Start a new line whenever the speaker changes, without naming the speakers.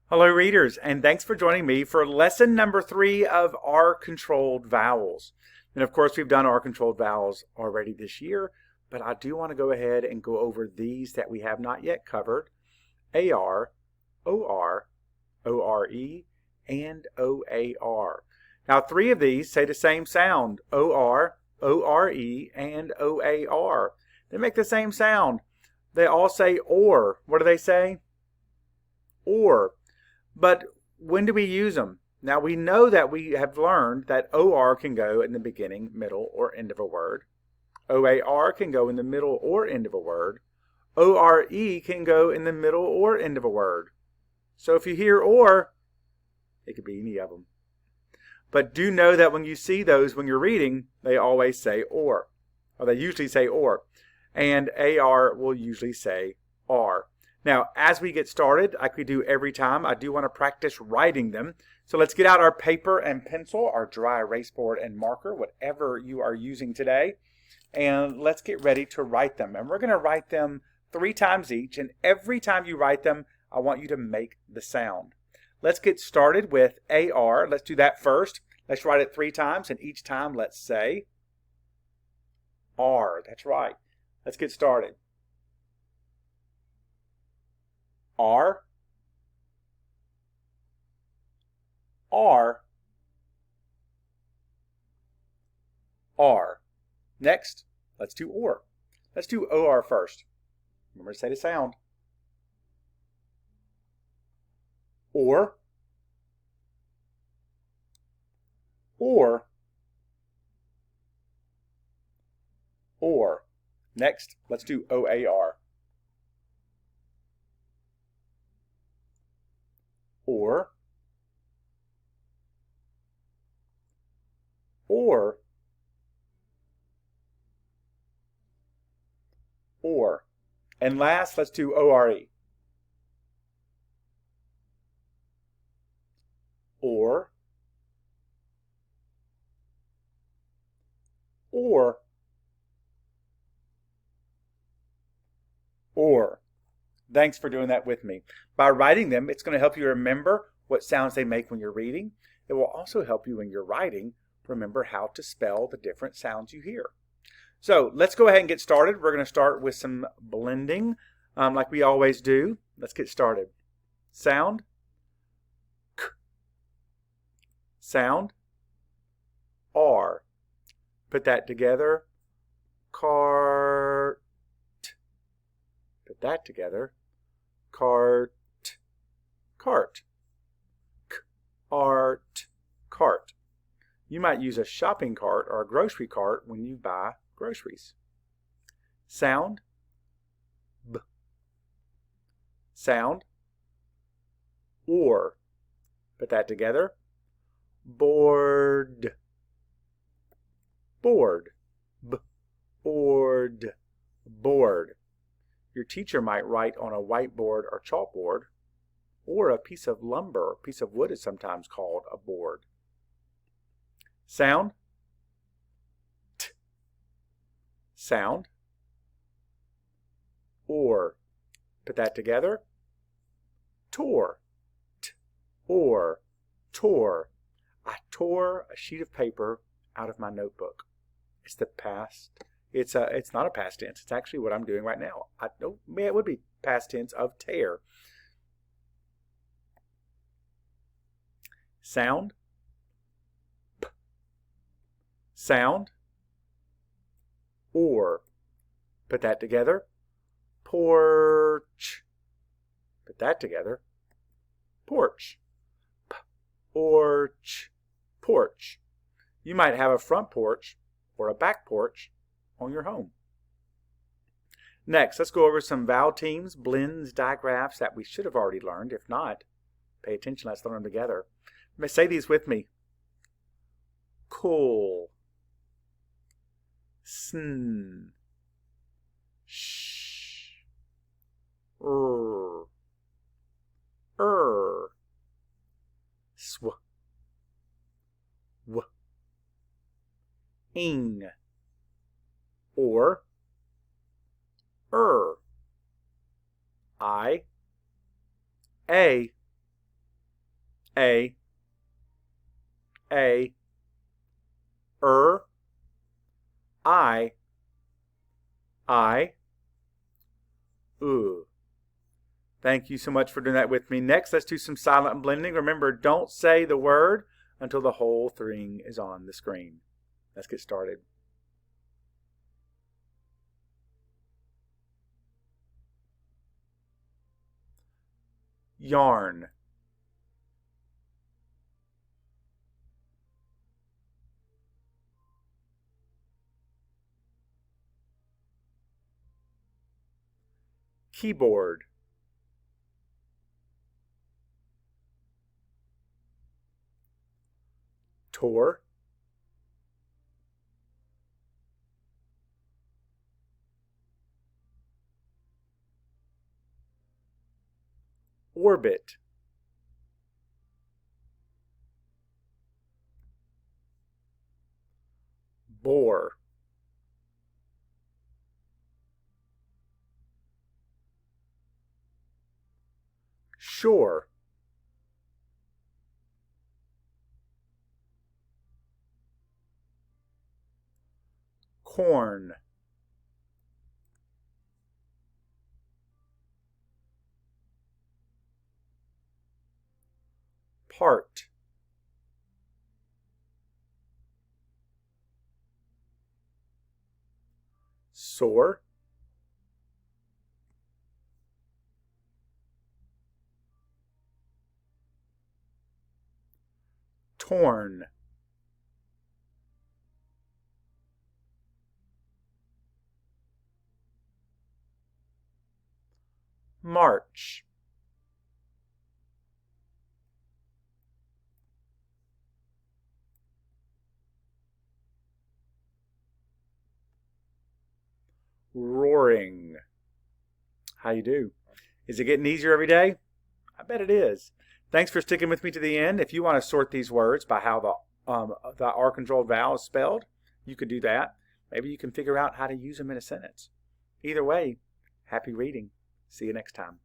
Hello, readers, and thanks for joining me for lesson number 3 of R Controlled Vowels. And of course, we've done R Controlled Vowels already this year, but I do want to go ahead and go over these that we have not yet covered: AR, OR, ORE, and OAR. Now, 3 of these say the same sound: OR, ORE, and OAR. They make the same sound. They all say OR. What do they say? OR. But when do we use them? Now we know that we have learned that OR can go in the beginning, middle, or end of a word. OAR can go in the middle or end of a word. ORE can go in the middle or end of a word. So if you hear OR, it could be any of them. But do know that when you see those when you're reading, they always say OR. Or they usually say OR. And AR will usually say R. Now, as we get started, like we do every time, I do want to practice writing them. So let's get out our paper and pencil, our dry erase board and marker, whatever you are using today, and let's get ready to write them. And we're going to write them 3 times each, and every time you write them, I want you to make the sound. Let's get started with AR. Let's do that first. Let's write it 3 times, and each time let's say R. That's right. Let's get started. R, R, R. Next, let's do OR. Let's do OR first. Remember to say the sound. OR, OR, OR. Next, let's do OAR. Or, or, or. And last, let's do ORE. Or, or, or. Thanks for doing that with me. By writing them, it's going to help you remember what sounds they make when you're reading. It will also help you when you're writing remember how to spell the different sounds you hear. So let's go ahead and get started. We're going to start with some blending like we always do. Let's get started. Sound. K. Sound. R. Put that together. Cart. Put that together. Cart. Cart. Art. Cart. You might use a shopping cart or a grocery cart when you buy groceries. Sound. B. Sound. Or. Put that together. Board. Board. B. Board. Board. Your teacher might write on a whiteboard or chalkboard, or a piece of lumber, a piece of wood is sometimes called a board. Sound. T. Sound. Or. Put that together. Tore. T. Or. Tore. I tore a sheet of paper out of my notebook. It's the past. It's not a past tense. It's actually what I'm doing right now. It would be past tense of tear. Sound. P. Sound. Or. Put that together. Porch. Put that together. Porch. P. Porch. Porch. You might have a front porch or a back porch on your home. Next, let's go over some vowel teams, blends, digraphs that we should have already learned. If not, pay attention. Let's learn them together. Say these with me. Cool. Sn. Sh. Sw. W. Ing. Or. I. A. A, I, oo. Thank you so much for doing that with me. Next, let's do some silent blending. Remember, don't say the word until the whole thing is on the screen. Let's get started. Yarn. Keyboard. Tour. Orbit. Bore. Shore. Corn. Part. Sore. Torn. March. Roaring. How you do? Is it getting easier every day? I bet it is. Thanks for sticking with me to the end. If you want to sort these words by how the R controlled vowel is spelled, you could do that. Maybe you can figure out how to use them in a sentence. Either way, happy reading. See you next time.